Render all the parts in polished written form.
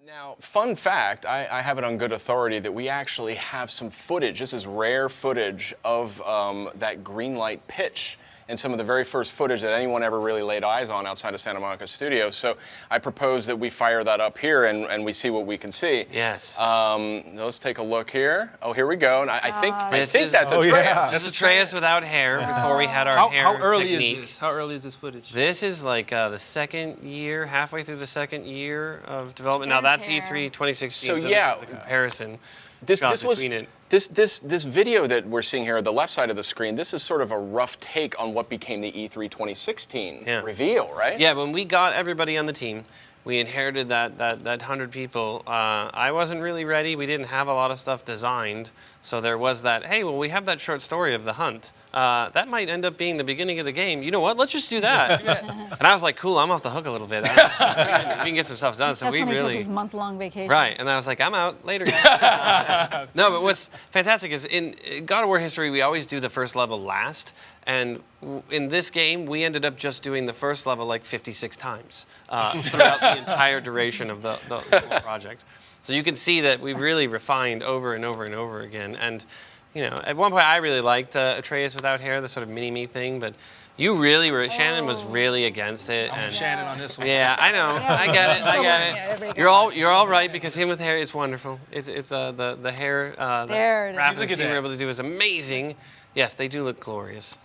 Now, fun fact, I have it on good authority that we actually have some footage. This is rare footage of that Greenlight Pitch and some of the very first footage that anyone ever really laid eyes on outside of Santa Monica Studios. So I propose that we fire that up here and we see what we can see. Yes. Let's take a look here. Oh, here we go. And I think that's oh, Atreus. Yeah. That's Atreus without hair before we had our hair How early technique. is this? How early is this footage? This is like the second year, halfway through the second year of development. Now that's E3 2016. So yeah, this is the comparison. This video that we're seeing here, the left side of the screen, this is sort of a rough take on what became the E3 2016 reveal, right? Yeah, when we got everybody on the team, we inherited that 100 people. I wasn't really ready. We didn't have a lot of stuff designed. So there was that, hey, well, we have that short story of the hunt. That might end up being the beginning of the game. You know what? Let's just do that. And I was like, cool, I'm off the hook a little bit. We can get some stuff done. So That's we when he really took his month-long vacation. Right, and I was like, I'm out later, guys. No, but what's fantastic is in God of War history, we always do the first level last. And in this game, we ended up just doing the first level like 56 times throughout the entire duration of the whole project. So you can see that we've really refined over and over and over again. And you know, at one point, I really liked Atreus without hair, the sort of mini-me thing, but you really were, Shannon was really against it. I'm Shannon on this one. Yeah, I know. I get it. I get it. You're all right because him with hair, it's wonderful. It's the hair. There it is. Graphics you were able to do is amazing. Yes, they do look glorious.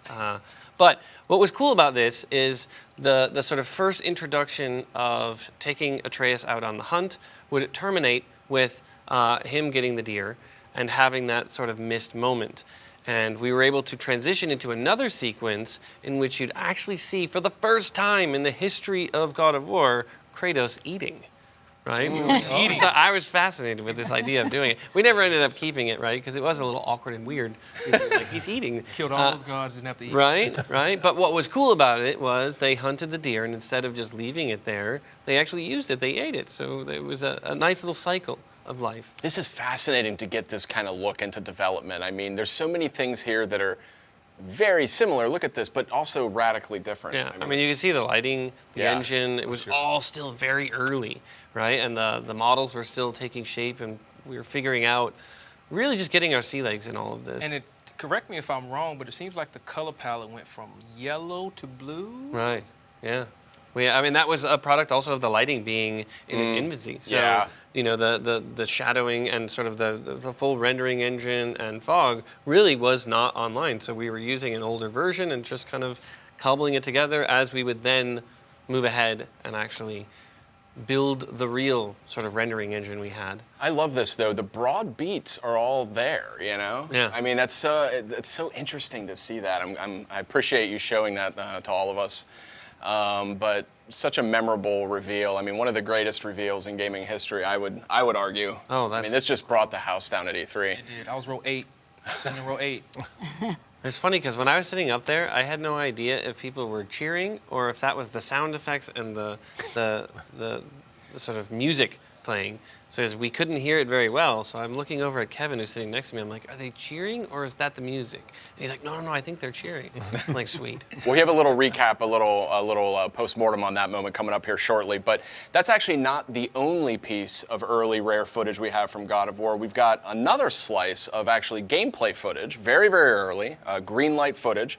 But what was cool about this is the sort of first introduction of taking Atreus out on the hunt would terminate with him getting the deer and having that sort of missed moment. And we were able to transition into another sequence in which you'd actually see, for the first time in the history of God of War, Kratos eating, right? Eating. So I was fascinated with this idea of doing it. We never ended up keeping it, right? Because it was a little awkward and weird. Like, he's eating. Killed all those gods, didn't have to eat. Right. But what was cool about it was they hunted the deer, and instead of just leaving it there, they actually used it. They ate it. So it was a nice little cycle of life. This is fascinating to get this kind of look into development. I mean, there's so many things here that are very similar, look at this, but also radically different. Yeah, I mean you can see the lighting, the engine, it was all still very early, right? And the models were still taking shape and we were figuring out, really just getting our sea legs in all of this. And correct me if I'm wrong, but it seems like the color palette went from yellow to blue. Right, yeah. I mean, that was a product also of the lighting being in its infancy. So, you know, the shadowing and sort of the full rendering engine and fog really was not online. So we were using an older version and just kind of cobbling it together as we would then move ahead and actually build the real sort of rendering engine we had. I love this though. The broad beats are all there, you know? Yeah. I mean, it's so interesting to see that. I appreciate you showing that to all of us. But such a memorable reveal. I mean, one of the greatest reveals in gaming history, I would argue. Oh, I mean, this just brought the house down at E3. It did. I was row 8. I was sitting in row 8. It's funny because when I was sitting up there, I had no idea if people were cheering or if that was the sound effects and the sort of music playing. So we couldn't hear it very well. So I'm looking over at Kevin, who's sitting next to me. I'm like, are they cheering or is that the music? And he's like, no, I think they're cheering. I'm like, sweet. Well, we have a little recap, a little post-mortem on that moment coming up here shortly. But that's actually not the only piece of early rare footage we have from God of War. We've got another slice of actually gameplay footage, very, very early, Greenlight footage.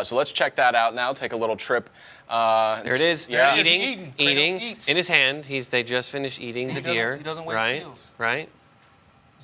So let's check that out now. Take a little trip. There it is. Yeah. Eating in his hand. They just finished eating the deer. He doesn't waste skills. Right.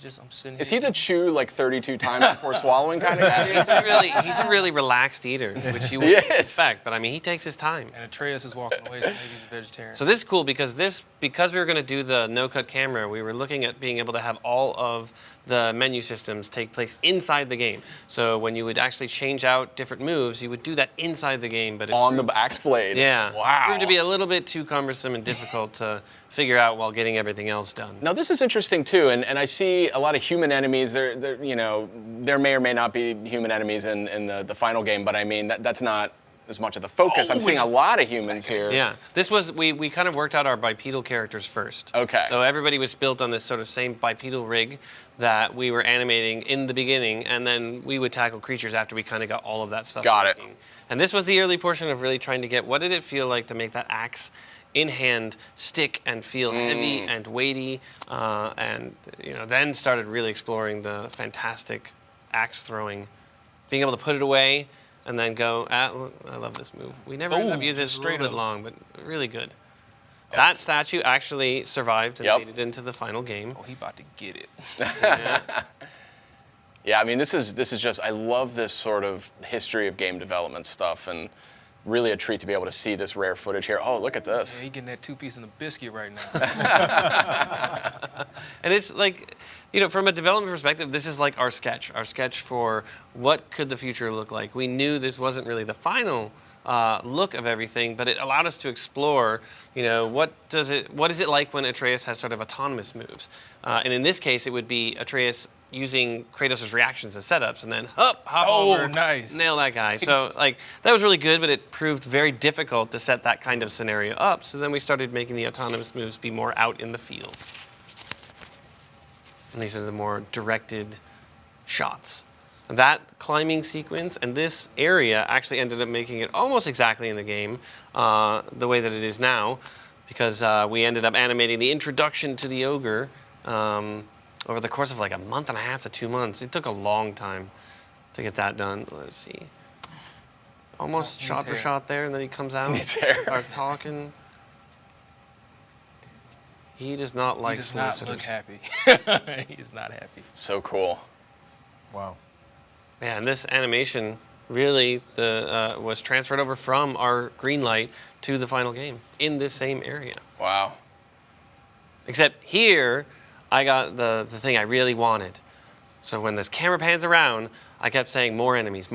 I'm sitting Is he the chew like 32 times before swallowing kind of guy? He's a really relaxed eater, which you wouldn't expect. But I mean, he takes his time. And Atreus is walking away, so maybe he's a vegetarian. So this is cool because we were going to do the no-cut camera, we were looking at being able to have all of the menu systems take place inside the game. So when you would actually change out different moves, you would do that inside the game. But on the axe blade. Yeah. Wow. It proved to be a little bit too cumbersome and difficult to figure out while getting everything else done. Now this is interesting too, and I see a lot of human enemies. There may or may not be human enemies in the final game, but I mean that's not as much of the focus. I'm seeing a lot of humans here. Yeah, this was, we kind of worked out our bipedal characters first. Okay. So everybody was built on this sort of same bipedal rig that we were animating in the beginning, and then we would tackle creatures after we kind of got all of that stuff Got it. working. And this was the early portion of really trying to get, what did it feel like to make that axe in hand stick and feel heavy and weighty, and then started really exploring the fantastic axe throwing, being able to put it away and then go. Look, I love this move. We never ended up using it. It's a little bit long, but really good. That statue actually survived and made it into the final game. Oh, he about to get it. Yeah, I mean, this is just, I love this sort of history of game development stuff, and really a treat to be able to see this rare footage here. Oh, look at this. Yeah, he getting that 2-piece in the biscuit right now. And it's like, from a development perspective, this is like our sketch for what could the future look like. We knew this wasn't really the final look of everything, but it allowed us to explore, what is it like when Atreus has sort of autonomous moves? And in this case, it would be Atreus using Kratos' reactions as setups, and then hop over, nice. nail that guy. So that was really good, but it proved very difficult to set that kind of scenario up. So then we started making the autonomous moves be more out in the field. And these are the more directed shots. That climbing sequence and this area actually ended up making it almost exactly in the game, the way that it is now, because we ended up animating the introduction to the ogre over the course of like a month and a half to 2 months. It took a long time to get that done. Let's see. Almost shot for shot there, and then he comes out, starts talking. He does not like solicitors. He does not look happy. He is not happy. So cool. Wow. Yeah, and this animation really was transferred over from our Greenlight to the final game in this same area. Wow. Except here, I got the thing I really wanted. So when this camera pans around, I kept saying more enemies,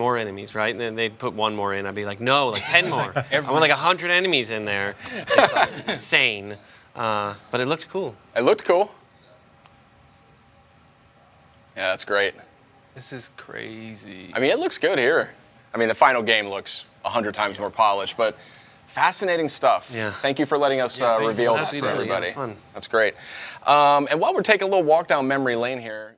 right? And then they'd put one more in. I'd be like, no, like 10 more. I want like 100 enemies in there. It's insane. But it looked cool. It looked cool. Yeah, that's great. This is crazy. I mean, it looks good here. I mean, the final game looks 100 times more polished, but fascinating stuff. Yeah. Thank you for letting us reveal this for everybody. Fun. That's great. And while we're taking a little walk down memory lane here,